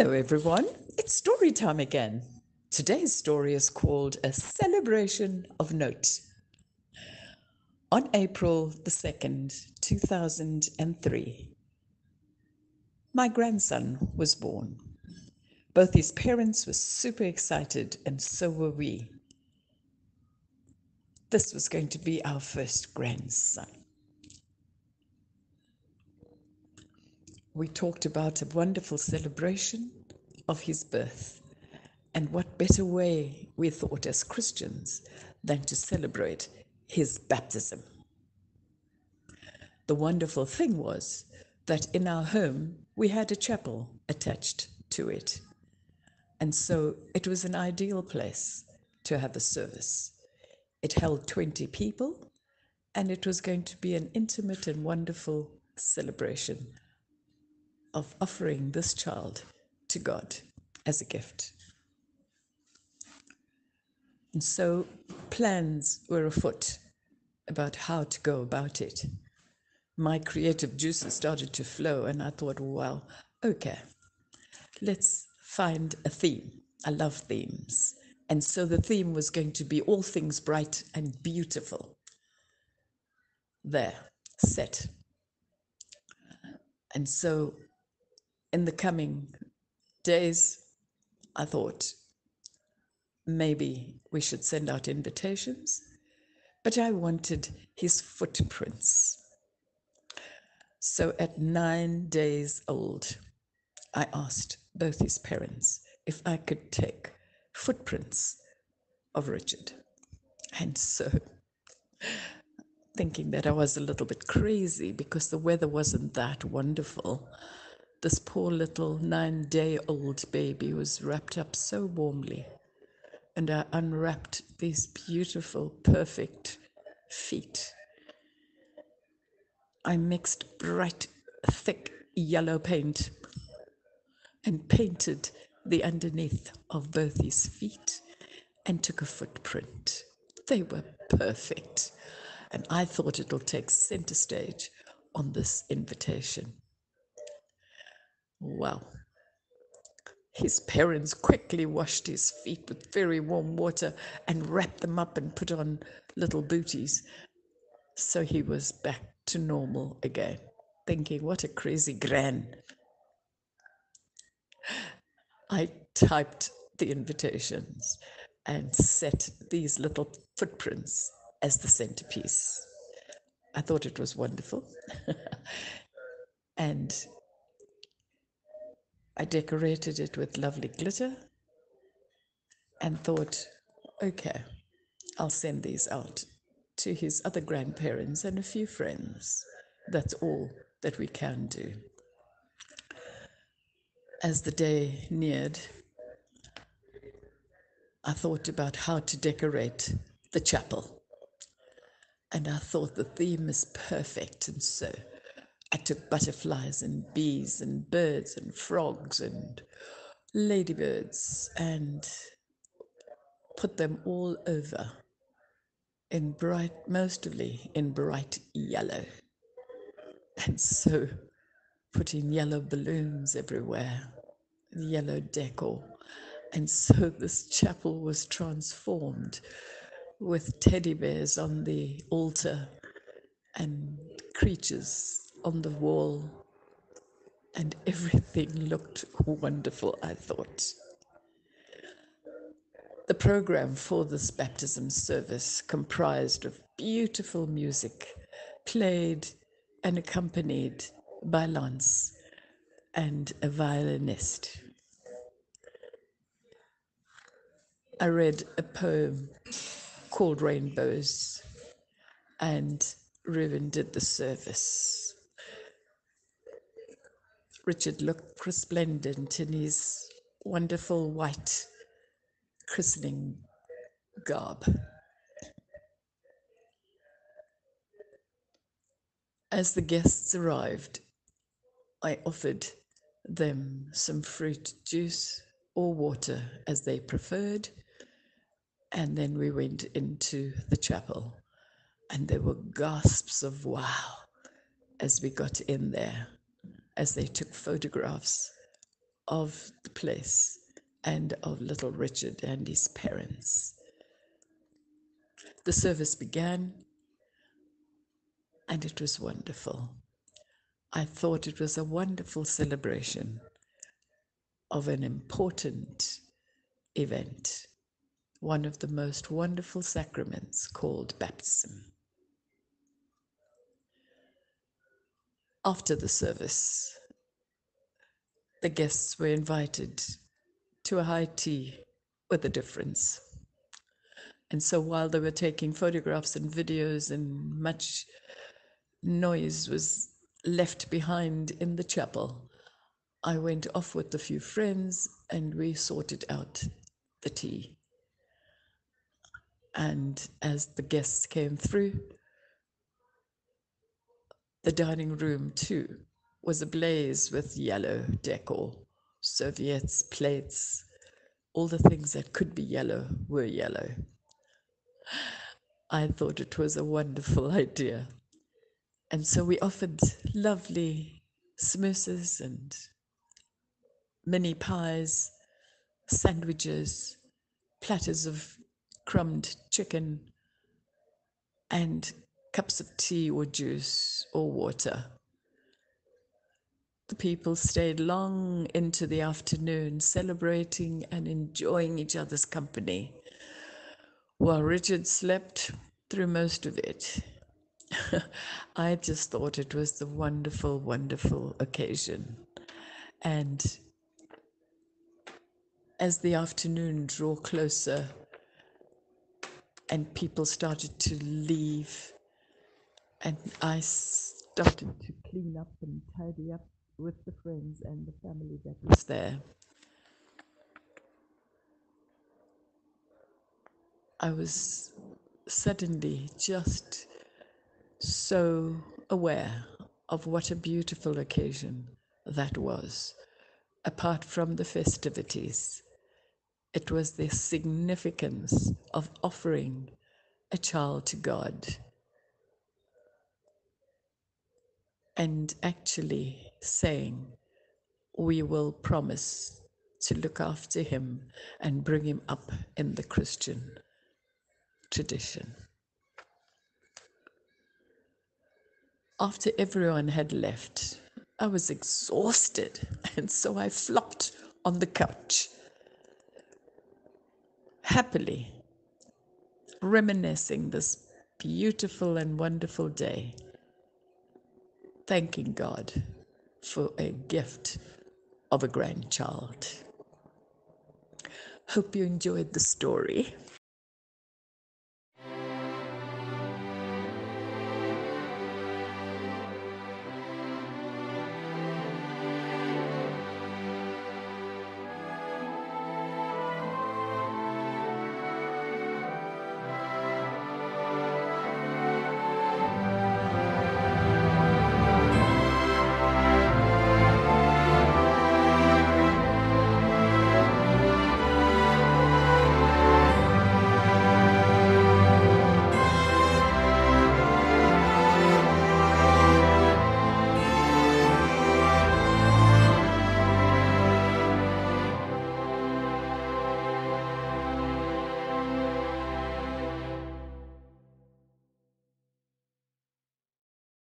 Hello everyone, it's story time again. Today's story is called A Celebration of Note. On April the 2nd, 2003, my grandson was born. Both his parents were super excited and so were we. This was going to be our first grandson. We talked about a wonderful celebration of his birth. And what better way, we thought as Christians, than to celebrate his baptism. The wonderful thing was that in our home, we had a chapel attached to it. And so it was an ideal place to have a service. It held 20 people, and it was going to be an intimate and wonderful celebration of offering this child to God as a gift. And so plans were afoot about how to go about it. My creative juices started to flow, and I thought, well, okay, let's find a theme. I love themes. And so the theme was going to be all things bright and beautiful. There, set. And so in the coming days, I thought, maybe we should send out invitations, but I wanted his footprints. So at 9 days old, I asked both his parents if I could take footprints of Richard. And so, thinking that I was a little bit crazy because the weather wasn't that wonderful, this poor little 9-day-old baby was wrapped up so warmly. And I unwrapped these beautiful, perfect feet. I mixed bright, thick yellow paint and painted the underneath of both his feet and took a footprint. They were perfect. And I thought it'll take center stage on this invitation. Well, his parents quickly washed his feet with very warm water and wrapped them up and put on little booties. So he was back to normal again, thinking, what a crazy gran. I typed the invitations and set these little footprints as the centerpiece. I thought it was wonderful. And I decorated it with lovely glitter and thought, okay, I'll send these out to his other grandparents and a few friends. That's all that we can do. As the day neared, I thought about how to decorate the chapel. And I thought the theme is perfect. And so I took butterflies and bees and birds and frogs and ladybirds and put them all over in bright, mostly in bright yellow. And so put in yellow balloons everywhere, yellow decor. And so this chapel was transformed with teddy bears on the altar and creatures on the wall. And everything looked wonderful, I thought. The program for this baptism service comprised of beautiful music, played and accompanied by Lance and a violinist. I read a poem called Rainbows, and Reuben did the service. Richard looked resplendent in his wonderful white christening garb. As the guests arrived, I offered them some fruit juice or water as they preferred, and then we went into the chapel, and there were gasps of wow as we got in there, as they took photographs of the place and of little Richard and his parents. The service began, and it was wonderful. I thought it was a wonderful celebration of an important event, one of the most wonderful sacraments called baptism. After the service, the guests were invited to a high tea with a difference. And so while they were taking photographs and videos and much noise was left behind in the chapel, I went off with a few friends and we sorted out the tea. And as the guests came through, the dining room too was ablaze with yellow decor, serviettes, plates, all the things that could be yellow were yellow. I thought it was a wonderful idea. And so we offered lovely samosas and mini pies, sandwiches, platters of crumbed chicken, and cups of tea or juice or water. The people stayed long into the afternoon, celebrating and enjoying each other's company, while Richard slept through most of it. I just thought it was the wonderful, wonderful occasion. And as the afternoon drew closer and people started to leave, and I started to clean up and tidy up with the friends and the family that was there, I was suddenly just so aware of what a beautiful occasion that was. Apart from the festivities, it was the significance of offering a child to God and actually saying, we will promise to look after him and bring him up in the Christian tradition. After everyone had left, I was exhausted, and so I flopped on the couch, happily reminiscing this beautiful and wonderful day, thanking God for a gift of a grandchild. Hope you enjoyed the story.